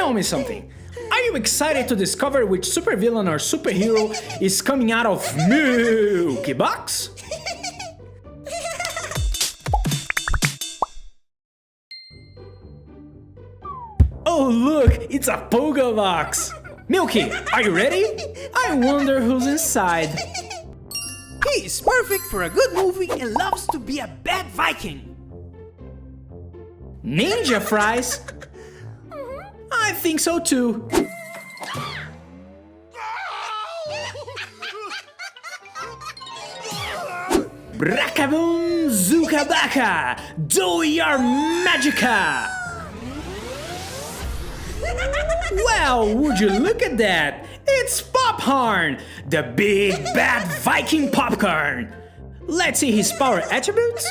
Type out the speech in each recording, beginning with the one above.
tell me something. Are you excited to discover which supervillain or superhero is coming out of Milky Box? Oh look, it's a Pogo Box! Milky, are you ready? I wonder who's inside. He's perfect for a good movie and loves to be a bad Viking. Ninja fries? I think so too. Brakaboom Zukabaka! Do your magica! Well, would you look at that? It's Pophorn, the big bad Viking popcorn. Let's see his power attributes.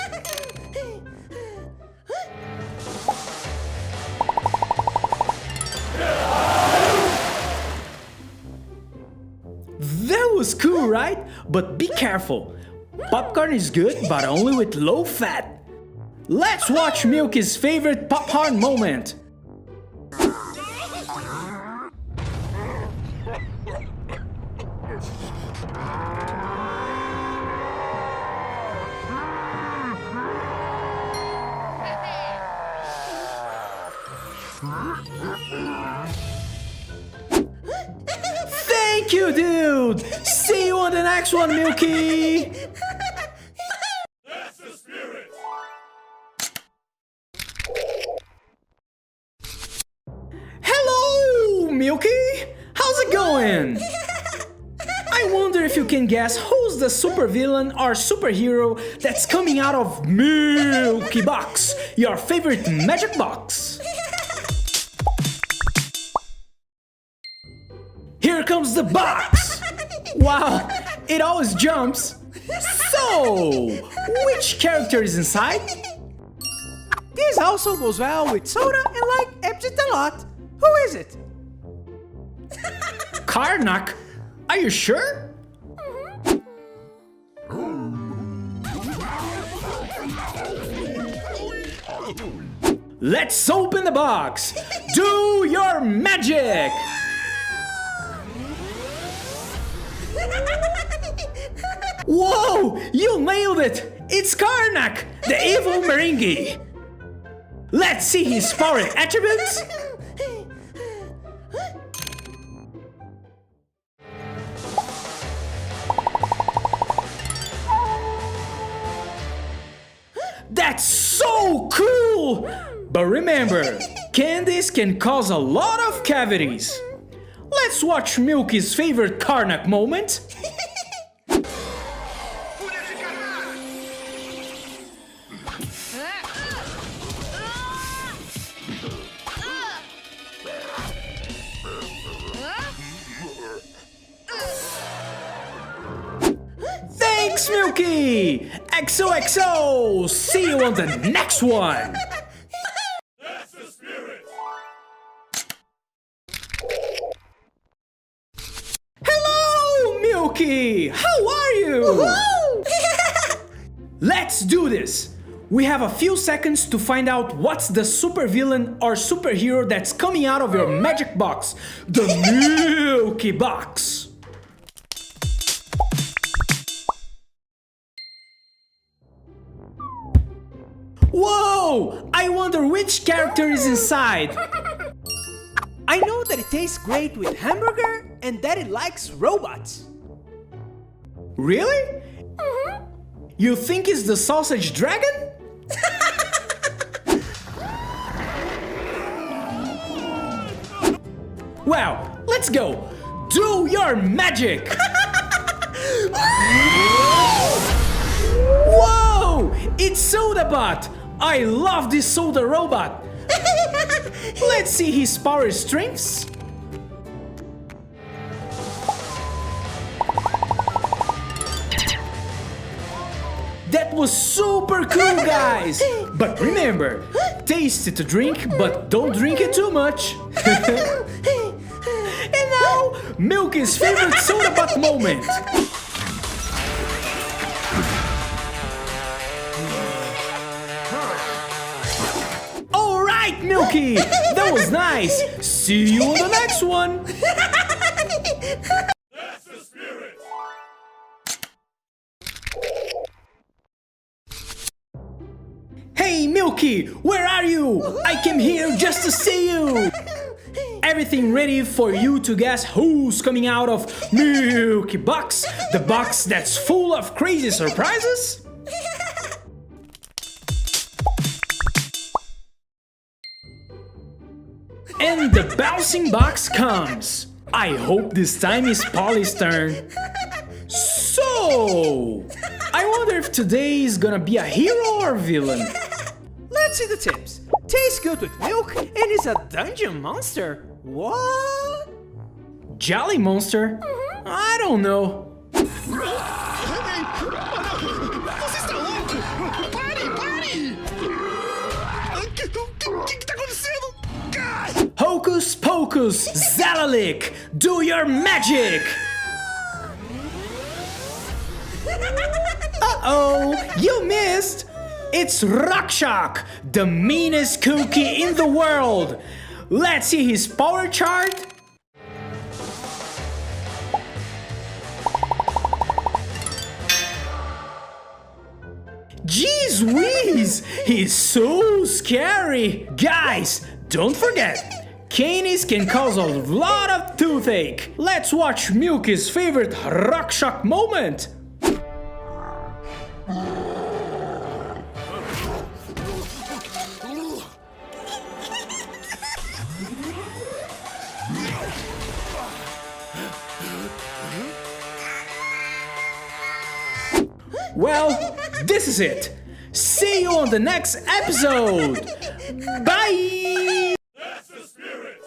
That was cool, right? But be careful. Popcorn is good, but only with low fat. Let's watch Milky's favorite Pophorn moment. Thank you, dude! See you on the next one, Milky! That's the spirit! Hello, Milky! How's it going? I wonder if you can guess who's the supervillain or superhero that's coming out of Milky Box, your favorite magic box. Here comes the box! Wow, it always jumps. So, which character is inside? This also goes well with soda and like Epsit a lot. Who is it? KARL? Are you sure? Let's open the box! Do your magic! Whoa! You nailed it! It's KARL, the evil Meringue! Let's see his power attributes! That's so cool! But remember, candies can cause a lot of cavities. Let's watch Milky's favorite KARL moment. Thanks, Milky! XOXO! See you on the next one! That's the spirit! Hello, Milky! How are you? Let's do this! We have a few seconds to find out what's the supervillain or superhero that's coming out of your magic box, the Milky Box! Whoa! I wonder which character is inside. I know that it tastes great with hamburger and that it likes robots. Really? You think it's the sausage dragon? Well, let's go. Do your magic. Whoa! It's Sodabot. I love this soda robot. Let's see his power strengths. That was super cool, guys! But remember, tasty to drink, but don't drink it too much. And now, Milky's favorite Sodabot moment. Alright, Milky! Milky! That was nice! See you on the next one! That's the spirit! Hey Milky, where are you? I came here just to see you! Everything ready for you to guess who's coming out of Milky Box? The box that's full of crazy surprises? And the bouncing box comes. I hope this time is Polly's turn. So, I wonder if today is gonna be a hero or villain. Let's see the tips. Tastes good with milk and is a dungeon monster. What? Jolly monster? I don't know. Você está louco? Pare, pare! O que tá acontecendo? Hocus Pocus, Zalalik, do your magic! Uh-oh, you missed! It's Rakshak, the meanest cookie in the world! Let's see his power chart. Jeez Whiz! He's so scary! Guys, don't forget, canes can cause a lot of toothache. Let's watch Milky's favorite Rakshak moment. Well, this is it. See you on the next episode. Bye! That's the spirit!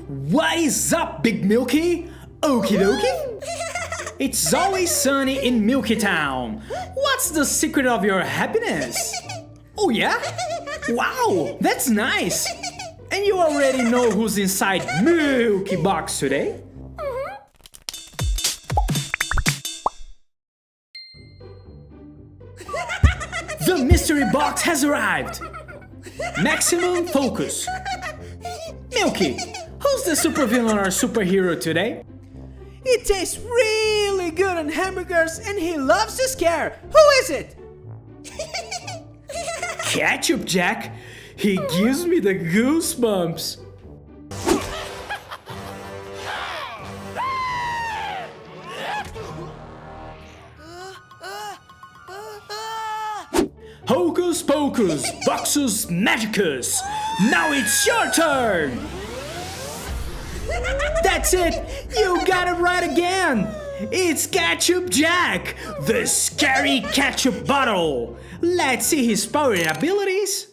What is up, Big Milky? Okie dokie? It's always sunny in Milky Town. What's the secret of your happiness? Oh yeah? Wow, that's nice. And you already know who's inside Milky Box today? The mystery box has arrived! Maximum focus! Milky, who's the supervillain or superhero today? It tastes really good on hamburgers and he loves to scare. Who is it? Ketchup Jack? He gives me the goosebumps! Hocus Pocus, Boxus Magicus! Now it's your turn! That's it! You got it right again! It's Ketchup Jack, the scary ketchup bottle! Let's see his power abilities!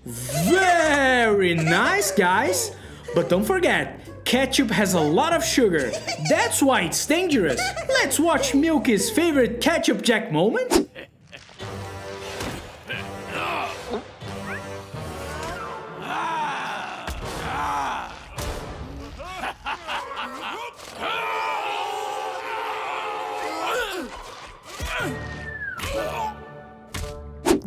Very nice, guys! But don't forget, ketchup has a lot of sugar. That's why it's dangerous. Let's watch Milky's favorite Ketchup Jack moment.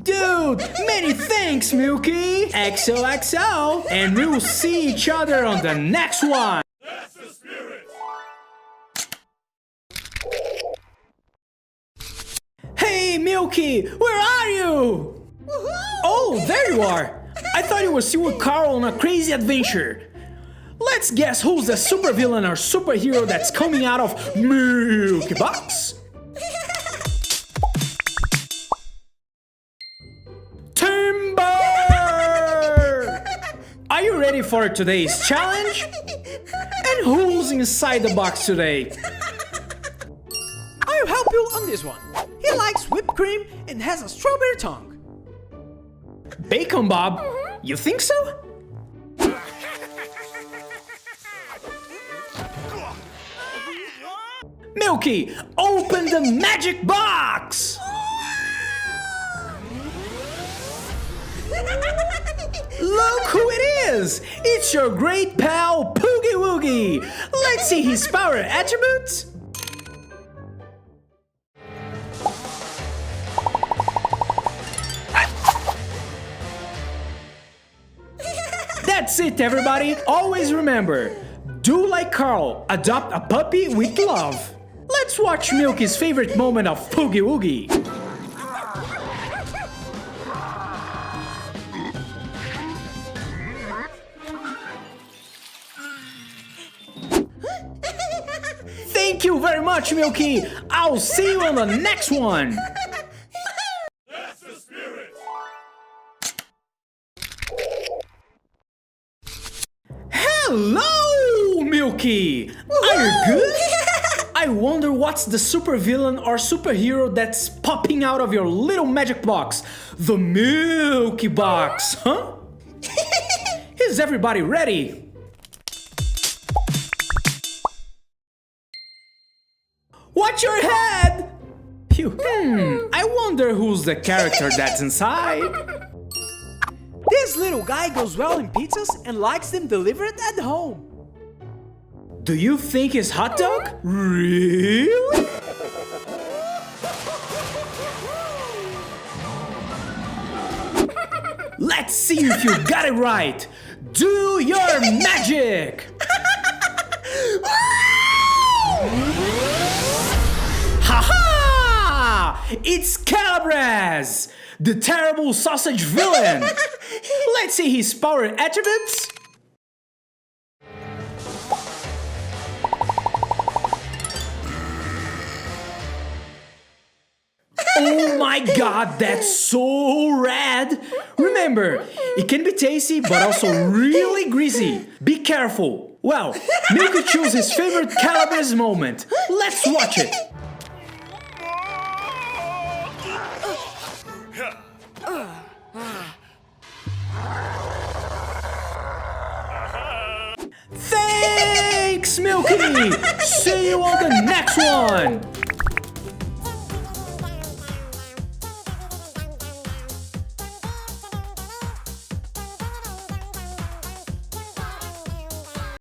Dude, many thanks, Milky! XOXO! And we'll see each other on the next one! That's the spirit! Hey, Milky! Where are you? Oh, there you are! I thought you were still with KARL on a crazy adventure. Let's guess who's the supervillain or superhero that's coming out of Milky Box? Are you ready for today's challenge? And who's inside the box today? I'll help you on this one. He likes whipped cream and has a strawberry tongue. Bacon Bob? You think so? Milky, open the magic box! Look who it is! It's your great pal, Poogie Woogie! Let's see his power attributes! That's it, everybody! Always remember, do like KARL, adopt a puppy with love. Let's watch Milky's favorite moment of Poogie Woogie. Thank you very much, Milky! I'll see you on the next one! That's the spirit! Hello, Milky! Are you good? I wonder what's the supervillain or superhero that's popping out of your little magic box. The Milky box, huh? Is everybody ready? Watch your head! Phew. I wonder who's the character that's inside. This little guy goes well in pizzas and likes them delivered at home. Do you think it's hot dog? Really? Let's see if you got it right. Do your magic! Ha-ha! It's Calabres, the terrible sausage villain. Let's see his power attributes. Oh my god, that's so rad! Remember, it can be tasty but also really greasy. Be careful. Well, Milky chose his favorite Calabres moment. Let's watch it. Thanks, Milky! See you on the next one!